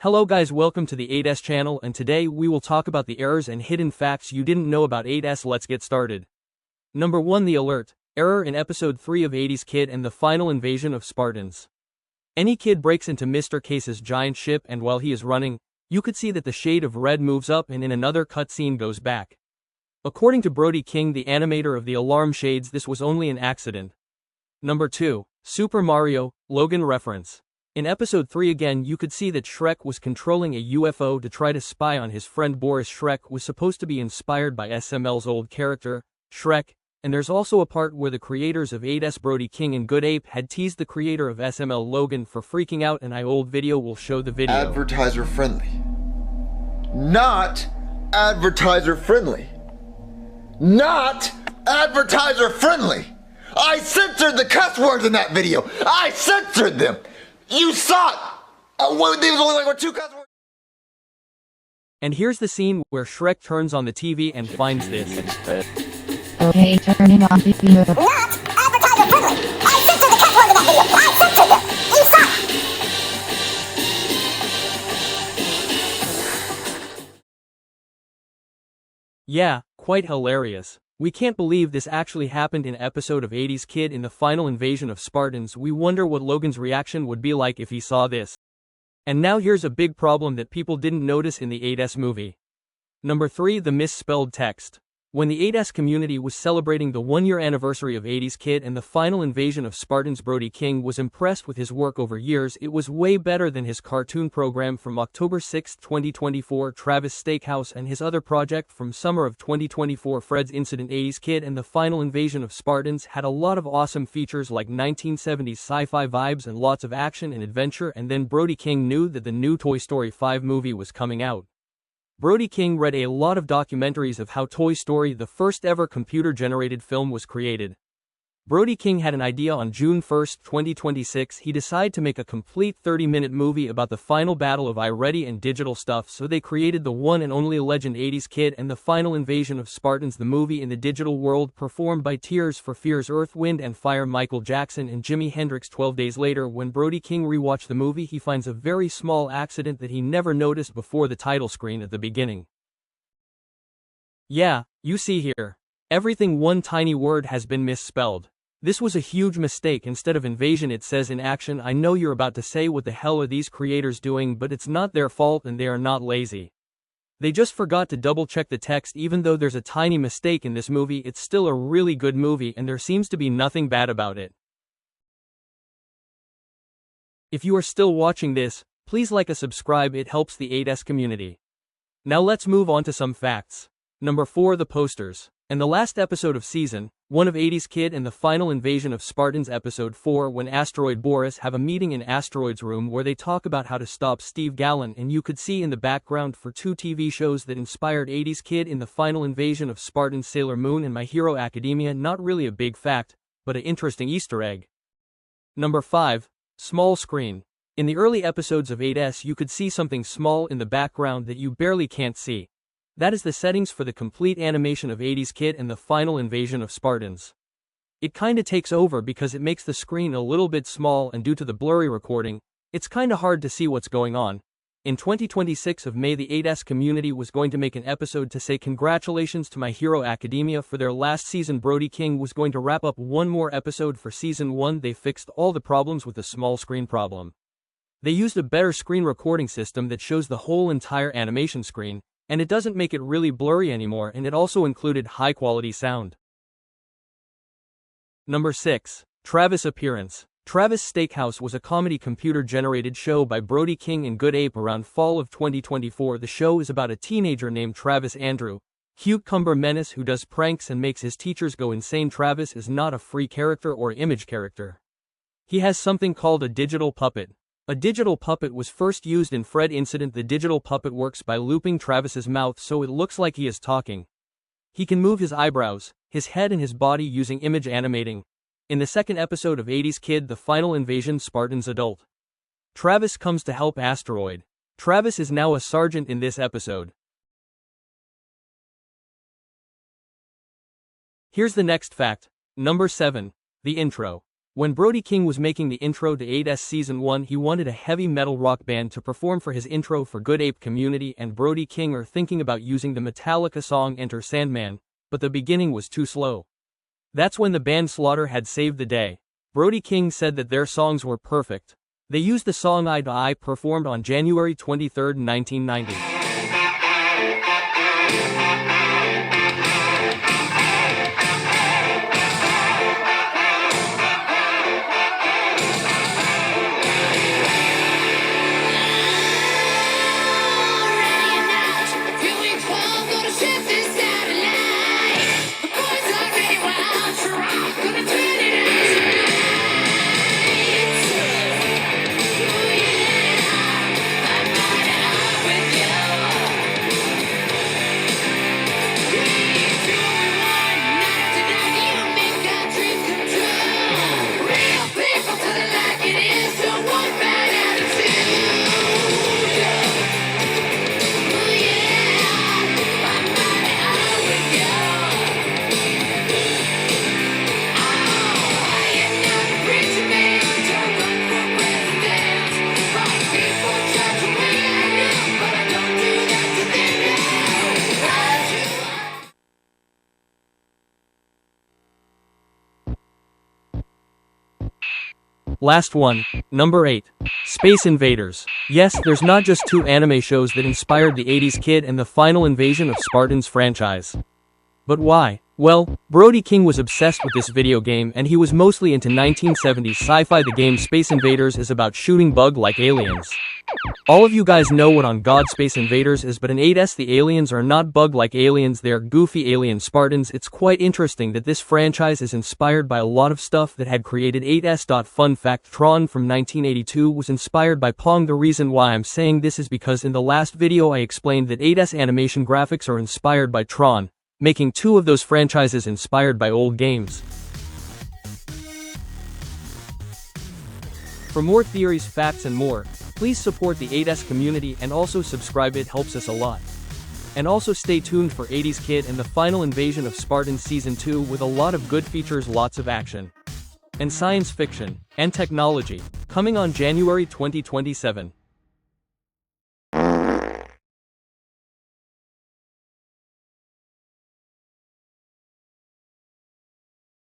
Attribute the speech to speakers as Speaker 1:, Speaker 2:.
Speaker 1: Hello guys, welcome to the 8S channel, and today we will talk about the errors and hidden facts you didn't know about 8S. Let's get started. Number 1. The alert. Error in episode 3 of 80s Kid and the Final Invasion of Spartans. Any kid breaks into Mr. Case's giant ship, and while he is running, you could see that the shade of red moves up and in another cutscene goes back. According to Brody King, the animator of the alarm shades, this was only an accident. Number 2. Super Mario, Logan reference. In episode 3 again, you could see that Shrek was controlling a UFO to try to spy on his friend Boris. Shrek was supposed to be inspired by SML's old character, Shrek, and there's also a part where the creators of 8S, Brody King and Good Ape, had teased the creator of SML, Logan, for freaking out, and old video will show the video.
Speaker 2: Advertiser friendly. Not advertiser friendly. Not advertiser friendly. I censored the cuss words in that video. I censored them. You saw it! There was only like 2 cuss words.
Speaker 1: And here's the scene where Shrek turns on the TV and finds this.
Speaker 3: Okay, turning on the video.
Speaker 4: Not advertiser friendly! I censored the cuss words in that video! I censored them! You saw it!
Speaker 1: Yeah, quite hilarious. We can't believe this actually happened in an episode of 80s Kid in the Final Invasion of Spartans. We wonder what Logan's reaction would be like if he saw this. And now here's a big problem that people didn't notice in the 8S movie. Number 3. The misspelled text. When the 8S community was celebrating the 1-year anniversary of 80s Kid and the Final Invasion of Spartans, Brody King was impressed with his work over years. It was way better than his cartoon program from October 6, 2024, Travis Steakhouse, and his other project from summer of 2024, Fred's Incident. 80s Kid and the Final Invasion of Spartans had a lot of awesome features like 1970s sci-fi vibes and lots of action and adventure, and then Brody King knew that the new Toy Story 5 movie was coming out. Brody King read a lot of documentaries of how Toy Story, the first ever computer-generated film, was created. Brody King had an idea on June 1, 2026. He decided to make a complete 30-minute movie about the final battle of iReady and digital stuff, so they created the one and only legend 80s Kid and the Final Invasion of Spartans, the movie in the digital world, performed by Tears for Fears, Earth, Wind and Fire, Michael Jackson and Jimi Hendrix. 12 days later, when Brody King rewatched the movie, he finds a very small accident that he never noticed before the title screen at the beginning. Yeah, you see here. Everything, one tiny word has been misspelled. This was a huge mistake. Instead of invasion, it says in action. I know you're about to say, what the hell are these creators doing? But it's not their fault, and they are not lazy. They just forgot to double check the text. Even though there's a tiny mistake in this movie, it's still a really good movie, and there seems to be nothing bad about it. If you are still watching this, please like and subscribe, it helps the 8S community. Now let's move on to some facts. Number 4. The posters. In the last episode of Season 1 of 80s Kid and the Final Invasion of Spartans, Episode 4, when Asteroid Boris have a meeting in Asteroid's room where they talk about how to stop Steve Gallen, and you could see in the background for 2 TV shows that inspired 80s Kid in the Final Invasion of Spartans, Sailor Moon and My Hero Academia. Not really a big fact, but an interesting Easter egg. Number 5. Small screen. In the early episodes of 8S, you could see something small in the background that you barely can't see. That is the settings for the complete animation of 80s Kid and the Final Invasion of Spartans. It kinda takes over because it makes the screen a little bit small, and due to the blurry recording, it's kinda hard to see what's going on. In 2026 of May, the 8S community was going to make an episode to say congratulations to My Hero Academia for their last season. Brody King was going to wrap up one more episode for Season 1. They fixed all the problems with the small screen problem. They used a better screen recording system that shows the whole entire animation screen, and it doesn't make it really blurry anymore, and it also included high-quality sound. Number 6. Travis appearance. Travis Steakhouse was a comedy computer-generated show by Brody King and Good Ape around fall of 2024. The show is about a teenager named Travis Andrew Cucumber Menace who does pranks and makes his teachers go insane. Travis is not a free character or image character. He has something called a digital puppet. A digital puppet was first used in Fred Incident. The digital puppet works by looping Travis's mouth so it looks like he is talking. He can move his eyebrows, his head and his body using image animating. In the second episode of 80s Kid, the Final Invasion Spartans adult, Travis comes to help Asteroid. Travis is now a sergeant in this episode. Here's the next fact. Number 7. The intro. When Brody King was making the intro to 8S Season 1, he wanted a heavy metal rock band to perform for his intro for Good Ape Community, and Brody King are thinking about using the Metallica song Enter Sandman, but the beginning was too slow. That's when the band Slaughter had saved the day. Brody King said that their songs were perfect. They used the song Eye to Eye, performed on January 23, 1990. Last one, number 8. Space Invaders. Yes, there's not just 2 anime shows that inspired the 80s kid and the Final Invasion of Spartans franchise. But why? Well, Brody King was obsessed with this video game, and he was mostly into 1970s sci-fi. The game Space Invaders is about shooting bug-like aliens. All of you guys know what On God Space Invaders is, but in 8S the aliens are not bug-like aliens, they are goofy alien Spartans. It's quite interesting that this franchise is inspired by a lot of stuff that had created 8S. Fun fact, Tron from 1982 was inspired by Pong. The reason why I'm saying this is because in the last video I explained that 8S animation graphics are inspired by Tron, making 2 of those franchises inspired by old games. For more theories, facts and more, please support the 8S community and also subscribe, it helps us a lot. And also stay tuned for 80s Kid and the Final Invasion of Spartans Season 2 with a lot of good features, lots of action, and science fiction, and technology, coming on January 2027.